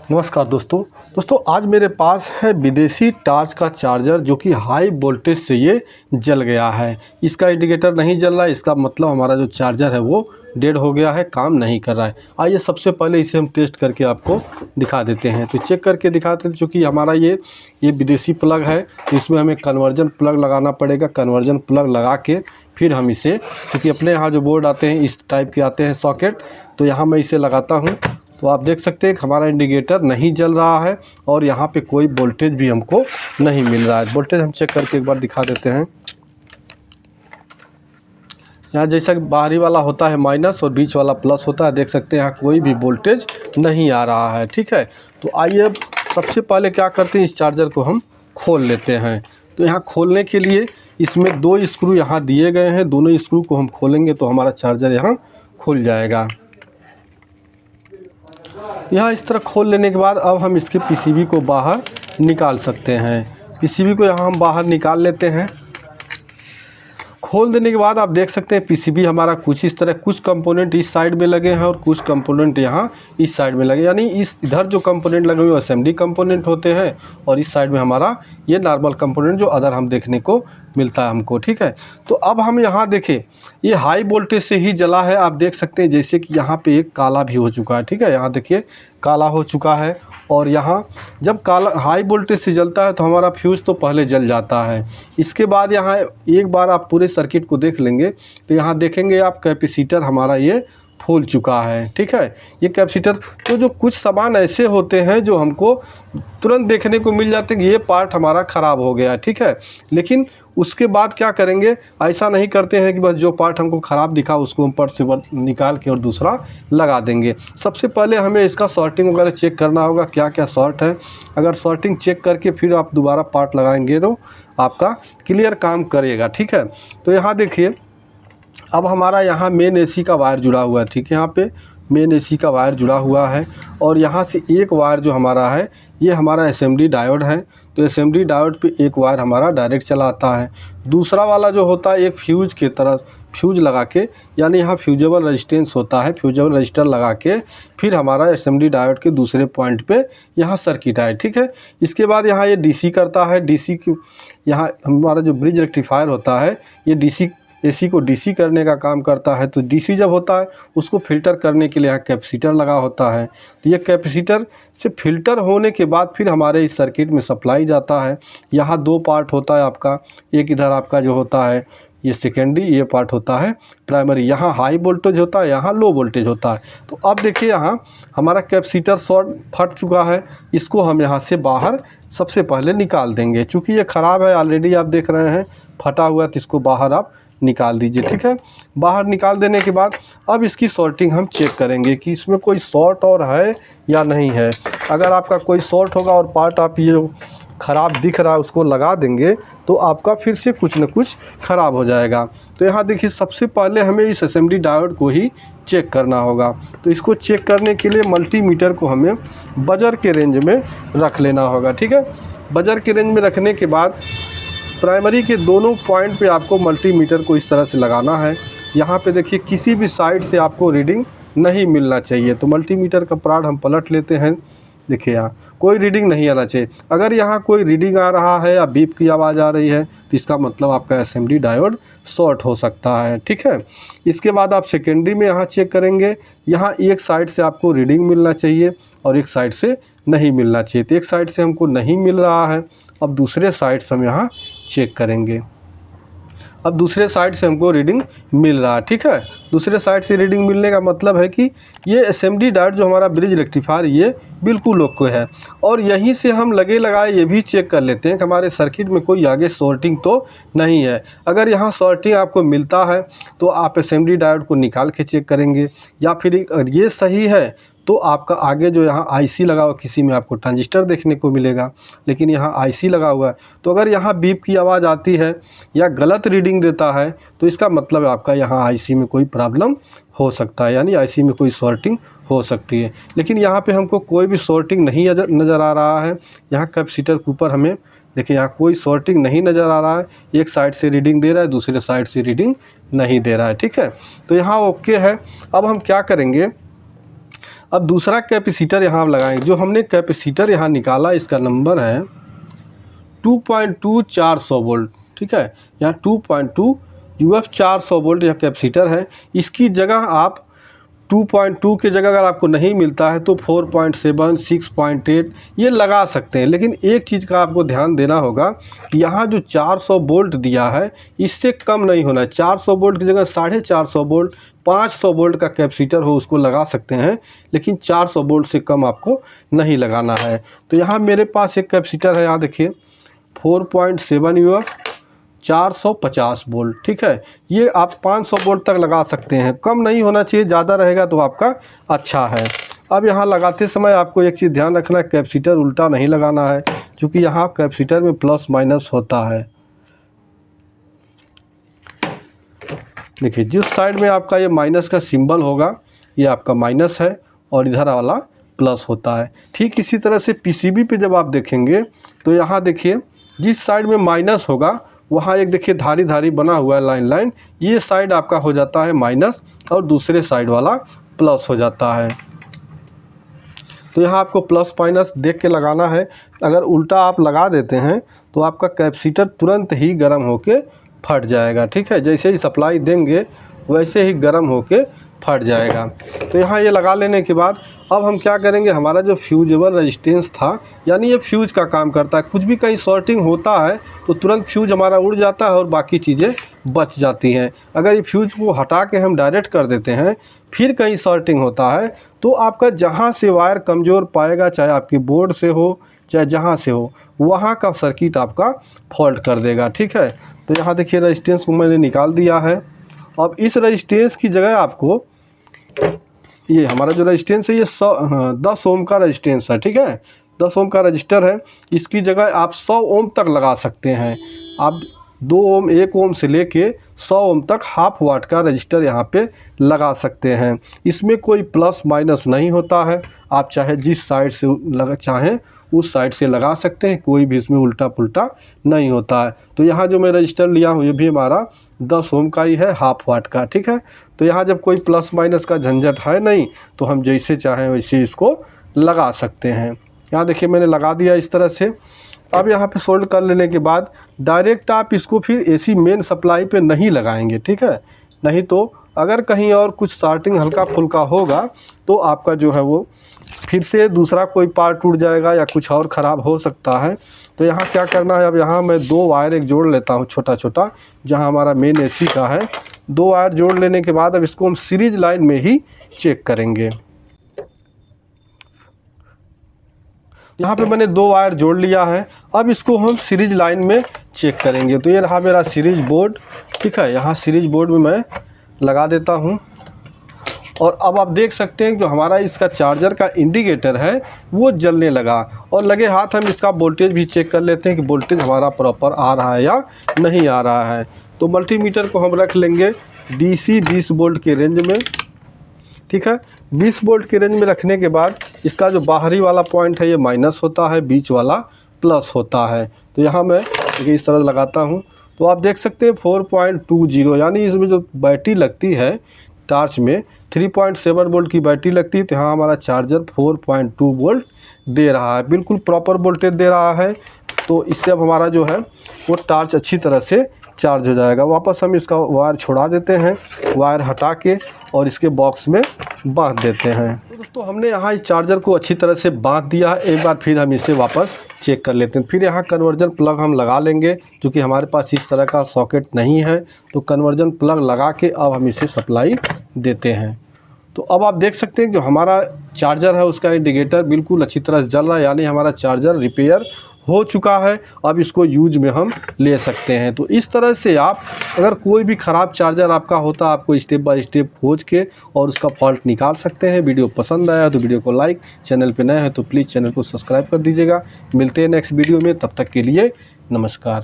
नमस्कार दोस्तों आज मेरे पास है विदेशी टार्च का चार्जर जो कि हाई वोल्टेज से ये जल गया है। इसका इंडिकेटर नहीं जल रहा है, इसका मतलब हमारा जो चार्जर है वो डेड हो गया है, काम नहीं कर रहा है। आइए सबसे पहले इसे हम टेस्ट करके आपको दिखा देते हैं। तो चेक करके दिखाते हैं। चूँकि हमारा ये विदेशी प्लग है तो इसमें हमें कन्वर्जन प्लग लगाना पड़ेगा। कन्वर्जन प्लग लगा के फिर हम इसे, क्योंकि अपने यहाँ जो बोर्ड आते हैं इस टाइप के आते हैं सॉकेट, तो यहाँ मैं इसे लगाता हूँ। तो आप देख सकते हैं कि हमारा इंडिकेटर नहीं जल रहा है और यहाँ पे कोई वोल्टेज भी हमको नहीं मिल रहा है। वोल्टेज हम चेक करके एक बार दिखा देते हैं। यहाँ जैसा कि बाहरी वाला होता है माइनस और बीच वाला प्लस होता है, देख सकते हैं यहाँ कोई भी वोल्टेज नहीं आ रहा है। ठीक है, तो आइए अब सबसे पहले क्या करते हैं, इस चार्जर को हम खोल लेते हैं। तो यहाँ खोलने के लिए इसमें 2 स्क्रू यहाँ दिए गए हैं। दोनों स्क्रू को हम खोलेंगे तो हमारा चार्जर यहाँ खुल जाएगा। यहाँ इस तरह खोल लेने के बाद अब हम इसके पीसीबी को बाहर निकाल सकते हैं। पीसीबी को यहाँ हम बाहर निकाल लेते हैं। खोल देने के बाद आप देख सकते हैं पीसीबी हमारा कुछ इस तरह, कुछ कंपोनेंट इस साइड में लगे हैं और कुछ कंपोनेंट यहाँ इस साइड में लगे, यानी इधर जो कंपोनेंट लगे हुए असेंबली कंपोनेंट होते हैं और इस साइड में हमारा ये नॉर्मल कंपोनेंट जो अदर हम देखने को मिलता है हमको। ठीक है, तो अब हम यहाँ देखें ये हाई वोल्टेज से ही जला है। आप देख सकते हैं जैसे कि यहाँ पे एक काला भी हो चुका है। ठीक है, यहाँ देखिए काला हो चुका है। और यहाँ जब काला हाई वोल्टेज से जलता है तो हमारा फ्यूज़ तो पहले जल जाता है। इसके बाद यहाँ एक बार आप पूरे सर्किट को देख लेंगे तो यहाँ देखेंगे आप कैपेसिटर हमारा ये फूल चुका है। ठीक है, ये कैपेसिटर, तो जो कुछ सामान ऐसे होते हैं जो हमको तुरंत देखने को मिल जाते हैं कि ये पार्ट हमारा ख़राब हो गया है। ठीक है, लेकिन उसके बाद क्या करेंगे, ऐसा नहीं करते हैं कि बस जो पार्ट हमको ख़राब दिखा उसको हम पर से निकाल के और दूसरा लगा देंगे। सबसे पहले हमें इसका शॉर्टिंग वगैरह चेक करना होगा, क्या क्या शॉर्ट है। अगर शॉर्टिंग चेक करके फिर आप दोबारा पार्ट लगाएंगे तो आपका क्लियर काम करेगा। ठीक है, तो यहाँ देखिए अब हमारा यहाँ मेन एसी का वायर जुड़ा हुआ है। ठीक है, यहाँ पे मेन एसी का वायर जुड़ा हुआ है और यहाँ से एक वायर जो हमारा है ये हमारा असेंबली डायोड है। तो असेंबली डायोड पे एक वायर हमारा डायरेक्ट चला आता है। दूसरा वाला जो होता है एक फ्यूज़ के तरह फ्यूज़ लगा के, यानी यहाँ फ्यूजेबल रेजिस्टेंस होता है, फ्यूजेबल रजिस्टर लगा के फिर हमारा असेंबली डायोड के दूसरे पॉइंट पे यहाँ सर्किट है। ठीक है, इसके बाद यहाँ ये डीसी करता है। डीसी की यहाँ हमारा जो ब्रिज रेक्टिफायर होता है ये डीसी एसी को डीसी करने का काम करता है। तो डीसी जब होता है उसको फ़िल्टर करने के लिए यहाँ कैपेसिटर लगा होता है। तो ये कैपेसिटर से फ़िल्टर होने के बाद फिर हमारे इस सर्किट में सप्लाई जाता है। यहाँ 2 पार्ट होता है आपका, एक इधर आपका जो होता है ये सेकेंडरी, ये पार्ट होता है प्राइमरी। यहाँ हाई वोल्टेज होता है, यहाँ लो वोल्टेज होता है। तो अब देखिए यहाँ हमारा कैपेसिटर शॉर्ट फट चुका है, इसको हम यहाँ से बाहर सबसे पहले निकाल देंगे। चूँकि ये ख़राब है ऑलरेडी, आप देख रहे हैं फटा हुआ है, तो इसको बाहर आप निकाल दीजिए। ठीक है, बाहर निकाल देने के बाद अब इसकी शॉर्टिंग हम चेक करेंगे कि इसमें कोई शॉर्ट और है या नहीं है। अगर आपका कोई शॉर्ट होगा और पार्ट आप ये ख़राब दिख रहा है उसको लगा देंगे तो आपका फिर से कुछ न कुछ ख़राब हो जाएगा। तो यहाँ देखिए सबसे पहले हमें इस असेंबली डायोड को ही चेक करना होगा। तो इसको चेक करने के लिए मल्टीमीटर को हमें बजर के रेंज में रख लेना होगा। ठीक है, बजर के रेंज में रखने के बाद प्राइमरी के दोनों पॉइंट पे आपको मल्टीमीटर को इस तरह से लगाना है। यहाँ पे देखिए किसी भी साइड से आपको रीडिंग नहीं मिलना चाहिए। तो मल्टीमीटर का प्राड हम पलट लेते हैं। देखिए यहाँ कोई रीडिंग नहीं आना चाहिए। अगर यहाँ कोई रीडिंग आ रहा है या बीप की आवाज़ आ रही है तो इसका मतलब आपका असेंबली डायोड शॉर्ट हो सकता है। ठीक है, इसके बाद आप सेकेंडरी में यहाँ चेक करेंगे। यहाँ एक साइड से आपको रीडिंग मिलना चाहिए और एक साइड से नहीं मिलना चाहिए। तो एक साइड से हमको नहीं मिल रहा है, अब दूसरे साइड से हम यहाँ चेक करेंगे। अब दूसरे साइड से हमको रीडिंग मिल रहा है। ठीक है, दूसरे साइड से रीडिंग मिलने का मतलब है कि ये असेंबली डायोड जो हमारा ब्रिज रेक्टिफायर ये बिल्कुल ओके है। और यहीं से हम लगे लगाए ये भी चेक कर लेते हैं कि हमारे सर्किट में कोई आगे शॉर्टिंग तो नहीं है। अगर यहाँ शॉर्टिंग आपको मिलता है तो आप असेंबली डायोड को निकाल के चेक करेंगे, या फिर अगर ये सही है तो आपका आगे जो यहाँ आईसी लगा हुआ, किसी में आपको ट्रांजिस्टर देखने को मिलेगा लेकिन यहाँ आईसी लगा हुआ है। तो अगर यहाँ बीप की आवाज़ आती है या गलत रीडिंग देता है तो इसका मतलब आपका यहाँ आईसी में कोई प्रॉब्लम हो सकता है, यानी आईसी में कोई शॉर्टिंग हो सकती है। लेकिन यहाँ पे हमको कोई भी शॉर्टिंग नहीं नज़र आ रहा है। यहाँ कैपेसिटर के ऊपर हमें देखिए यहाँ कोई शॉर्टिंग नहीं नज़र आ रहा है। एक साइड से रीडिंग दे रहा है, दूसरे साइड से रीडिंग नहीं दे रहा है। ठीक है, तो यहाँ ओके है। अब हम क्या करेंगे, अब दूसरा कैपेसिटर यहाँ हम लगाएंगे। जो हमने कैपेसिटर यहाँ निकाला इसका नंबर है 2.2 400 वोल्ट, ठीक है। यहाँ 2.2 UF 400 वोल्ट यह कैपेसिटर है। इसकी जगह आप 2.2 की जगह अगर आपको नहीं मिलता है तो 4.7 6.8 ये लगा सकते हैं। लेकिन एक चीज़ का आपको ध्यान देना होगा कि यहाँ जो 400 वोल्ट दिया है इससे कम नहीं होना है। 400 वोल्ट की जगह 450 वोल्ट 500 वोल्ट का कैपेसिटर हो उसको लगा सकते हैं, लेकिन 400 वोल्ट से कम आपको नहीं लगाना है। तो यहाँ मेरे पास एक कैपेसिटर है, यहाँ देखिए 4.7 UF 450 वोल्ट, ठीक है। ये आप 500 वोल्ट तक लगा सकते हैं, कम नहीं होना चाहिए, ज़्यादा रहेगा तो आपका अच्छा है। अब यहाँ लगाते समय आपको एक चीज़ ध्यान रखना है, कैपेसिटर उल्टा नहीं लगाना है, क्योंकि यहाँ कैपेसिटर में प्लस माइनस होता है। देखिए जिस साइड में आपका ये माइनस का सिंबल होगा ये आपका माइनस है और इधर वाला प्लस होता है। ठीक इसी तरह से पीसीबी पे जब आप देखेंगे तो यहाँ देखिए जिस साइड में माइनस होगा वहाँ एक देखिए धारी धारी बना हुआ है, लाइन लाइन, ये साइड आपका हो जाता है माइनस और दूसरे साइड वाला प्लस हो जाता है। तो यहाँ आपको प्लस माइनस देख के लगाना है। अगर उल्टा आप लगा देते हैं तो आपका कैपेसिटर तुरंत ही गर्म होके फट जाएगा, ठीक है। जैसे ही सप्लाई देंगे वैसे ही गर्म होके फट जाएगा। तो यहाँ ये लगा लेने के बाद अब हम क्या करेंगे, हमारा जो फ्यूजेबल रेजिस्टेंस था यानी ये फ्यूज का काम करता है। कुछ भी कहीं शॉर्टिंग होता है तो तुरंत फ्यूज हमारा उड़ जाता है और बाकी चीज़ें बच जाती हैं। अगर ये फ्यूज को हटा के हम डायरेक्ट कर देते हैं फिर कहीं शॉर्टिंग होता है तो आपका जहाँ से वायर कमज़ोर पाएगा, चाहे आपके बोर्ड से हो चाहे जहाँ से हो, वहाँ का सर्किट आपका फॉल्ट कर देगा, ठीक है। तो यहाँ देखिए रेजिस्टेंस को मैंने निकाल दिया है। अब इस रेजिस्टेंस की जगह आपको ये हमारा जो रेजिस्टेंस है ये 10 ओम का रेजिस्टेंस है, ठीक है। 10 ओम का रजिस्टर है, इसकी जगह आप 100 ओम तक लगा सकते हैं। आप 2 ओम 1 ओम से लेके 100 ओम तक हाफ वाट का रजिस्टर यहाँ पे लगा सकते हैं। इसमें कोई प्लस माइनस नहीं होता है, आप चाहे जिस साइड से चाहें उस साइड से लगा सकते हैं, कोई भी इसमें उल्टा पुल्टा नहीं होता है। तो यहाँ जो मैं रजिस्टर लिया हूँ ये भी हमारा 10 ओम का ही है, हाफ वाट का, ठीक है। तो यहाँ जब कोई प्लस माइनस का झंझट है नहीं तो हम जैसे चाहें वैसे इसको लगा सकते हैं। यहाँ देखिए मैंने लगा दिया इस तरह से। अब यहाँ पे सोल्ड कर लेने के बाद डायरेक्ट आप इसको फिर एसी मेन सप्लाई पे नहीं लगाएंगे, ठीक है। नहीं तो अगर कहीं और कुछ शॉर्टिंग हल्का फुल्का होगा तो आपका जो है वो फिर से दूसरा कोई पार्ट टूट जाएगा या कुछ और ख़राब हो सकता है। तो यहाँ क्या करना है, अब यहाँ मैं 2 वायर एक जोड़ लेता हूँ छोटा छोटा, जहाँ हमारा मेन एसी का है। 2 वायर जोड़ लेने के बाद अब इसको हम सीरीज लाइन में ही चेक करेंगे। यहाँ पे मैंने 2 वायर जोड़ लिया है, अब इसको हम सीरीज लाइन में चेक करेंगे। तो ये रहा मेरा सीरीज बोर्ड, ठीक है। यहाँ सीरीज बोर्ड में मैं लगा देता हूँ और अब आप देख सकते हैं जो हमारा इसका चार्जर का इंडिकेटर है वो जलने लगा। और लगे हाथ हम इसका वोल्टेज भी चेक कर लेते हैं कि वोल्टेज हमारा प्रॉपर आ रहा है या नहीं आ रहा है। तो मल्टीमीटर को हम रख लेंगे DC 20 वोल्ट के रेंज में, ठीक है। 20 वोल्ट के रेंज में रखने के बाद इसका जो बाहरी वाला पॉइंट है ये माइनस होता है, बीच वाला प्लस होता है। तो यहाँ मैं इस तरह लगाता हूँ तो आप देख सकते हैं 4.20 यानी इसमें जो बैटरी लगती है टार्च में 3.7 वोल्ट की बैटरी लगती है। तो यहाँ हमारा चार्जर 4.2 वोल्ट दे रहा है, बिल्कुल प्रॉपर वोल्टेज दे रहा है। तो इससे अब हमारा जो है वो टार्च अच्छी तरह से चार्ज हो जाएगा। वापस हम इसका वायर छुड़ा देते हैं, वायर हटा के और इसके बॉक्स में बांध देते हैं। तो दोस्तों हमने यहाँ इस चार्जर को अच्छी तरह से बांध दिया है। एक बार फिर हम इसे वापस चेक कर लेते हैं। फिर यहाँ कन्वर्जन प्लग हम लगा लेंगे, क्योंकि हमारे पास इस तरह का सॉकेट नहीं है। तो कन्वर्जन प्लग लगा के अब हम इसे सप्लाई देते हैं। तो अब आप देख सकते हैं जो हमारा चार्जर है उसका इंडिकेटर बिल्कुल अच्छी तरह से जल रहा है, यानी हमारा चार्जर रिपेयर हो चुका है। अब इसको यूज में हम ले सकते हैं। तो इस तरह से आप अगर कोई भी ख़राब चार्जर आपका होता है, आपको स्टेप बाय स्टेप खोज के और उसका फॉल्ट निकाल सकते हैं। वीडियो पसंद आया तो वीडियो को लाइक, चैनल पे नए हैं तो प्लीज़ चैनल को सब्सक्राइब कर दीजिएगा। मिलते हैं नेक्स्ट वीडियो में, तब तक के लिए नमस्कार।